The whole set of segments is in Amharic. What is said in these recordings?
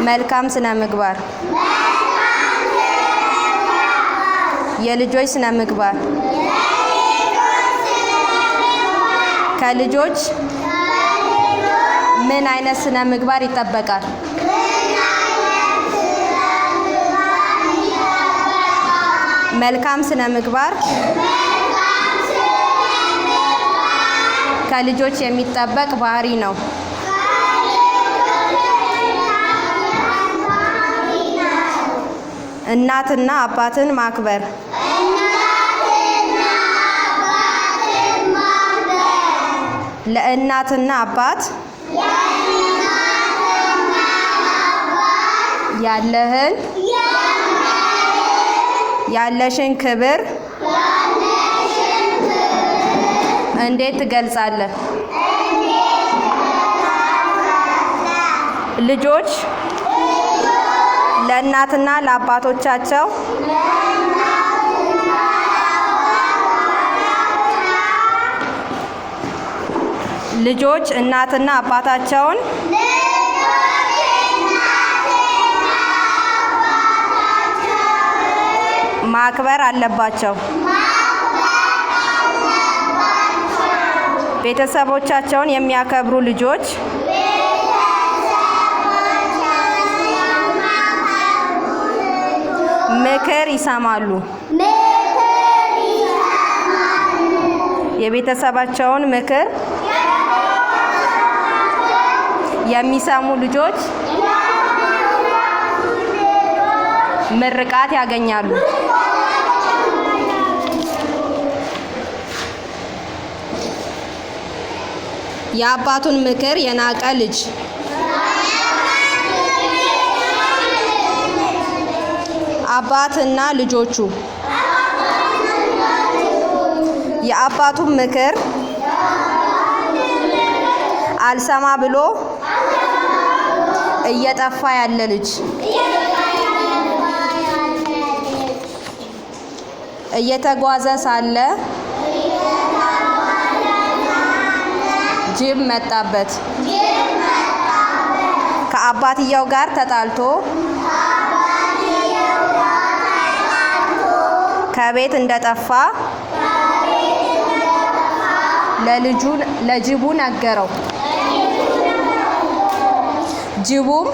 መልካም ስነ ምግባር የልጆች ስነ ምግባር ከልጆች ምን አይነት ስነ ምግባር ይጠበቃል? መልካም ስነ ምግባር ከልጆች የሚጠበቅ ባህሪ ነው። እናትና አባትን ማክበር ለእናትና አባት ያለሽን ክብር እንዴት ትገልጻለህ? ልጆች ለእናትና ለአባቶቻቸው ልጆች እናትና አባታቸውን ማክበር አለባቸው። ቤተሰቦቻቸውን የሚያከብሩ ልጆች ምክር ይሰማሉ። የቤተሰባቸውን ምክር የሚሰሙ ልጆች ምርቃት ያገኛሉ። የአባቱን ምክር የናቀ ልጅ አባትና ልጆቹ የአባቱን ምክር አልሰማ ብሎ እየጠፋ ያለ ልጅ እየተጓዘ ሳለ ጅብ መጣበት። ከአባትየው ጋር ተጣልቶ ከቤት እንደጠፋ ለጅቡ ነገረው። ጅቡም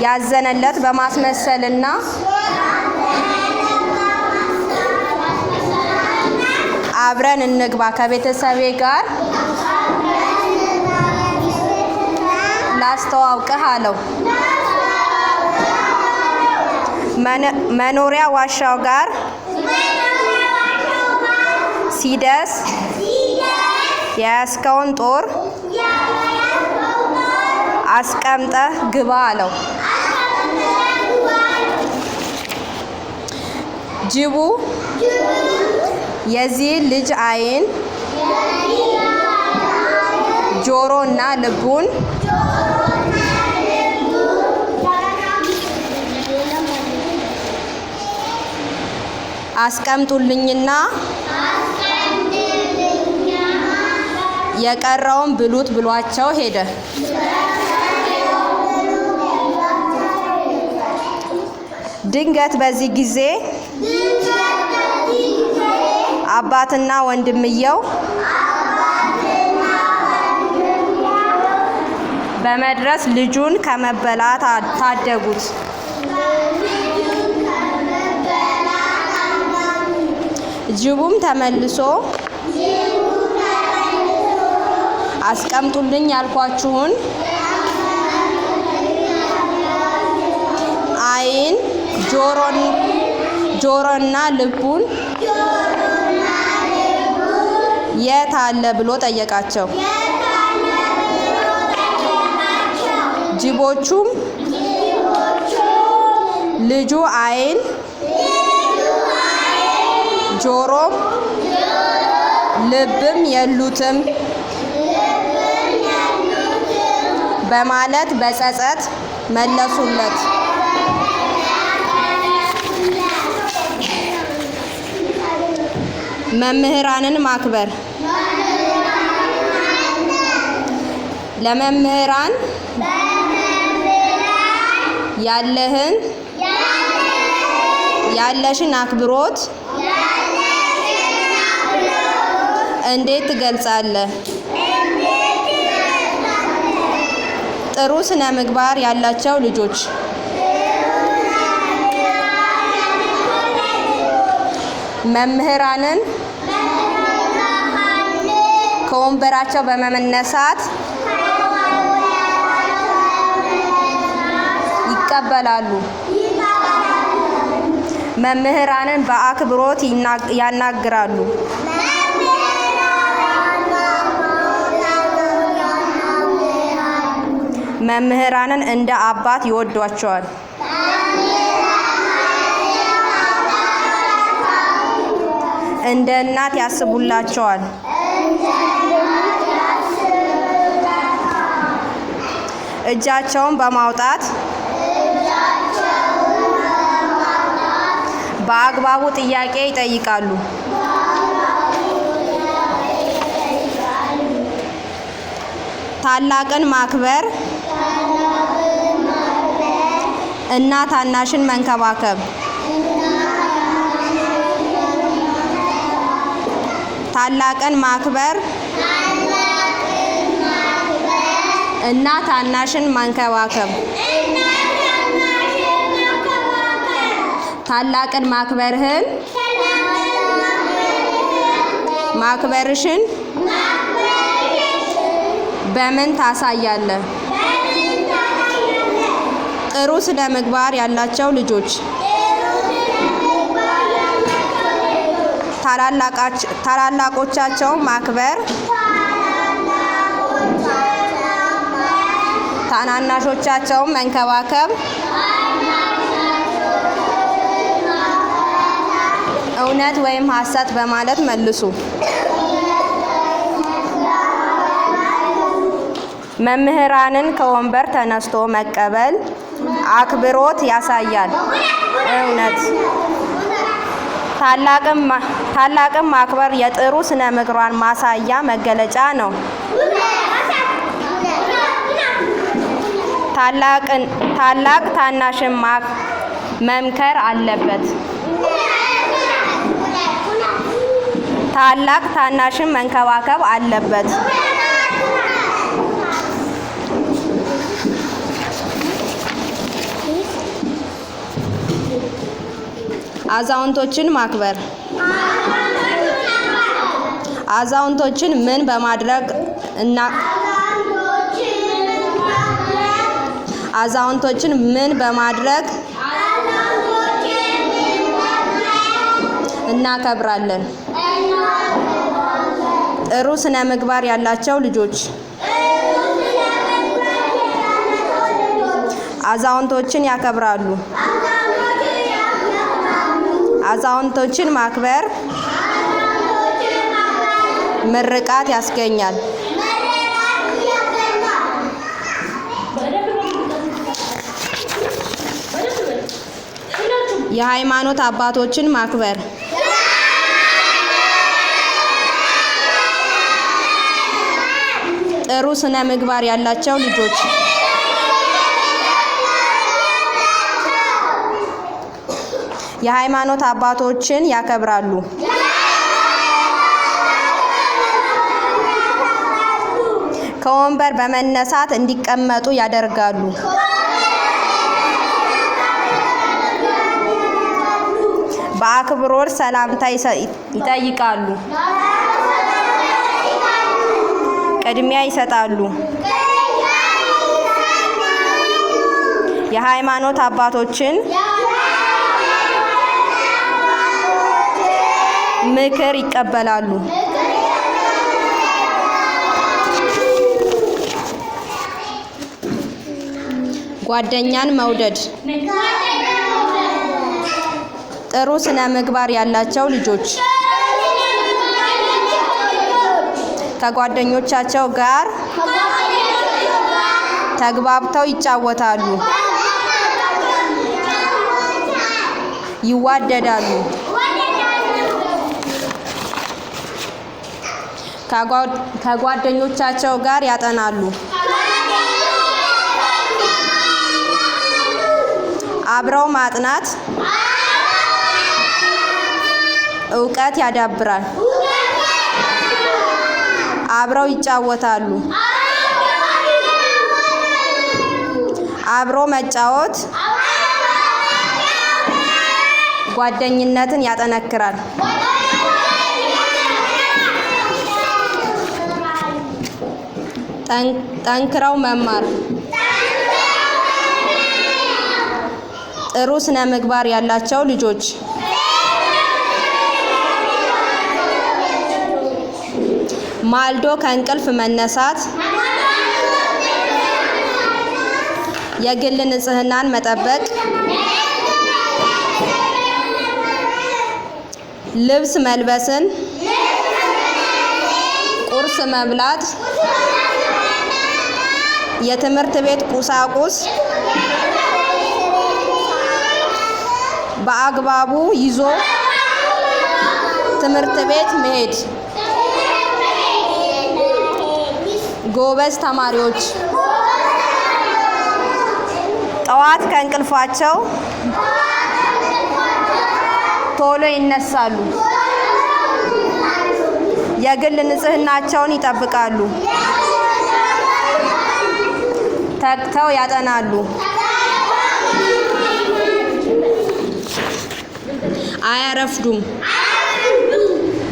ያዘነለት በማስመሰልና አብረን እንግባ ከቤተሰቤ ጋር ላስተዋውቅህ አለው። መኖሪያ ዋሻው ጋር ሲደርስ የያዝከውን ጦር አስቀምጠህ ግባ አለው። ጅቡ የዚህ ልጅ ዓይን፣ ጆሮና ልቡን አስቀምጡልኝና የቀረውን ብሉት ብሏቸው ሄደ። ድንገት በዚህ ጊዜ አባትና ወንድምየው በመድረስ ልጁን ከመበላት ታደጉት። ጅቡም ተመልሶ አስቀምጡልኝ ያልኳችሁን ዓይን፣ ጆሮና ልቡን የት አለ ብሎ ጠየቃቸው። ጅቦቹም ልጁ ዓይን፣ ጆሮም ልብም የሉትም በማለት በጸጸት መለሱለት። መምህራንን ማክበር ለመምህራን ያለሽን አክብሮት እንዴት ትገልጻለህ? ጥሩ ስነ ምግባር ያላቸው ልጆች መምህራንን ከወንበራቸው በመነሳት ይቀበላሉ። መምህራንን በአክብሮት ያናግራሉ። መምህራንን እንደ አባት ይወዷቸዋል። እንደ እናት ያስቡላቸዋል። እጃቸውን በማውጣት በአግባቡ ጥያቄ ይጠይቃሉ። ታላቅን ማክበር እና ታናሽን መንከባከብ። ታላቅን ማክበር እና ታናሽን መንከባከብ። ታላቅን ማክበርሽን በምን ታሳያለህ? ጥሩ ስነ ምግባር ያላቸው ልጆች ታላላቆቻቸውን ማክበር፣ ታናናሾቻቸውን መንከባከብ፣ እውነት ወይም ሐሰት በማለት መልሱ። መምህራንን ከወንበር ተነስቶ መቀበል አክብሮት ያሳያል። እውነት። ታላቅን ማክበር የጥሩ ስነ ምግባር ማሳያ መገለጫ ነው። ታላቅ ታናሽን መምከር አለበት። ታላቅ ታናሽን መንከባከብ አለበት። አዛውንቶችን ማክበር። አዛውንቶችን ምን በማድረግ እናከብራለን? ጥሩ ስነ ምግባር ያላቸው ልጆች አዛውንቶችን ያከብራሉ። አዛውንቶችን ማክበር ምርቃት ያስገኛል። የሃይማኖት አባቶችን ማክበር ጥሩ ስነ ምግባር ያላቸው ልጆች የሃይማኖት አባቶችን ያከብራሉ። ከወንበር በመነሳት እንዲቀመጡ ያደርጋሉ። በአክብሮት ሰላምታ ይጠይቃሉ። ቅድሚያ ይሰጣሉ። የሃይማኖት አባቶችን ምክር ይቀበላሉ። ጓደኛን መውደድ ጥሩ ስነ ምግባር ያላቸው ልጆች ከጓደኞቻቸው ጋር ተግባብተው ይጫወታሉ፣ ይዋደዳሉ። ከጓደኞቻቸው ጋር ያጠናሉ። አብረው ማጥናት እውቀት ያዳብራል። አብረው ይጫወታሉ። አብሮ መጫወት ጓደኝነትን ያጠነክራል። ጠንክረው መማር ጥሩ ስነ ምግባር ያላቸው ልጆች ማልዶ ከእንቅልፍ መነሳት የግል ንጽህናን መጠበቅ ልብስ መልበስን ቁርስ መብላት የትምህርት ቤት ቁሳቁስ በአግባቡ ይዞ ትምህርት ቤት መሄድ ጎበዝ ተማሪዎች ጠዋት ከእንቅልፋቸው ቶሎ ይነሳሉ። የግል ንጽህናቸውን ይጠብቃሉ። ተግተው ያጠናሉ። አያረፍዱም።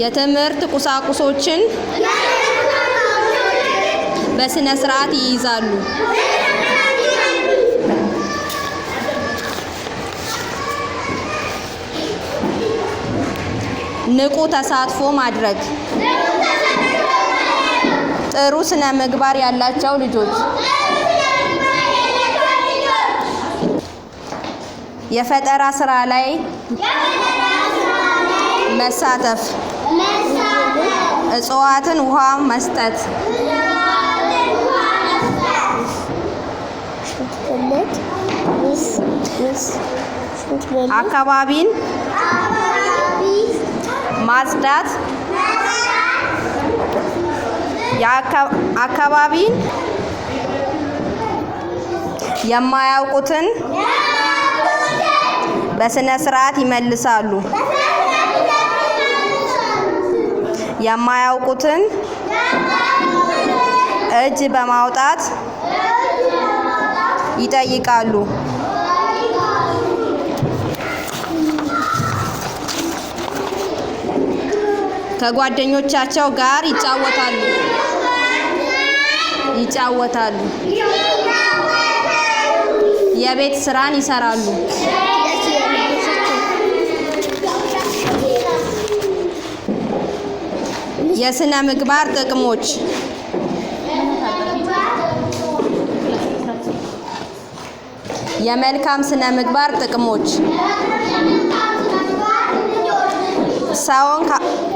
የትምህርት ቁሳቁሶችን በስነ ስርዓት ይይዛሉ። ንቁ ተሳትፎ ማድረግ ጥሩ ስነ ምግባር ያላቸው ልጆች የፈጠራ ስራ ላይ መሳተፍ እጽዋትን ውሃ መስጠት አካባቢን ማጽዳት አካባቢን የማያውቁትን በስነ ስርዓት ይመልሳሉ። የማያውቁትን እጅ በማውጣት ይጠይቃሉ። ከጓደኞቻቸው ጋር ይጫወታሉ። የቤት ስራን ይሰራሉ። የስነ ምግባር ጥቅሞች የመልካም ስነ ምግባር ጥቅሞች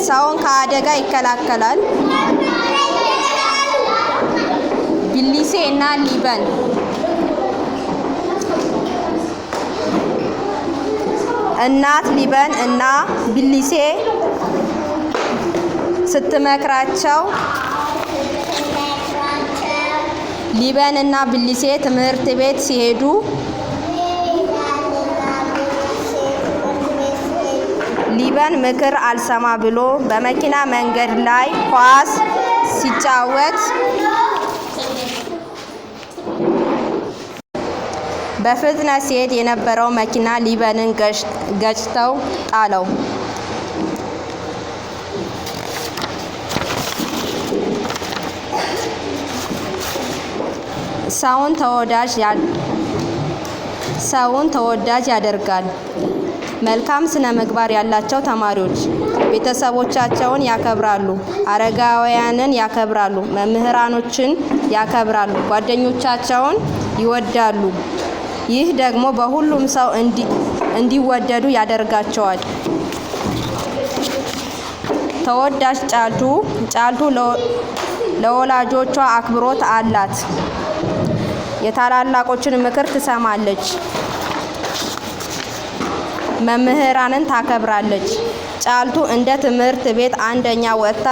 ሰውን ከአደጋ ይከላከላል። ቢሊሴ እና ሊበን እናት ሊበን እና ቢሊሴ ስትመክራቸው ሊበን እና ቢሊሴ ትምህርት ቤት ሲሄዱ ሊበን ምክር አልሰማ ብሎ በመኪና መንገድ ላይ ኳስ ሲጫወት በፍጥነት ሲሄድ የነበረው መኪና ሊበንን ገጭተው ጣለው። ሰውን ተወዳጅ ያደርጋል። መልካም ስነ ምግባር ያላቸው ተማሪዎች ቤተሰቦቻቸውን ያከብራሉ፣ አረጋውያንን ያከብራሉ፣ መምህራኖችን ያከብራሉ፣ ጓደኞቻቸውን ይወዳሉ። ይህ ደግሞ በሁሉም ሰው እንዲወደዱ ያደርጋቸዋል። ተወዳጅ ጫልቱ ለወላጆቿ አክብሮት አላት። የታላላቆችን ምክር ትሰማለች። መምህራንን ታከብራለች። ጫልቱ እንደ ትምህርት ቤት አንደኛ ወጥታ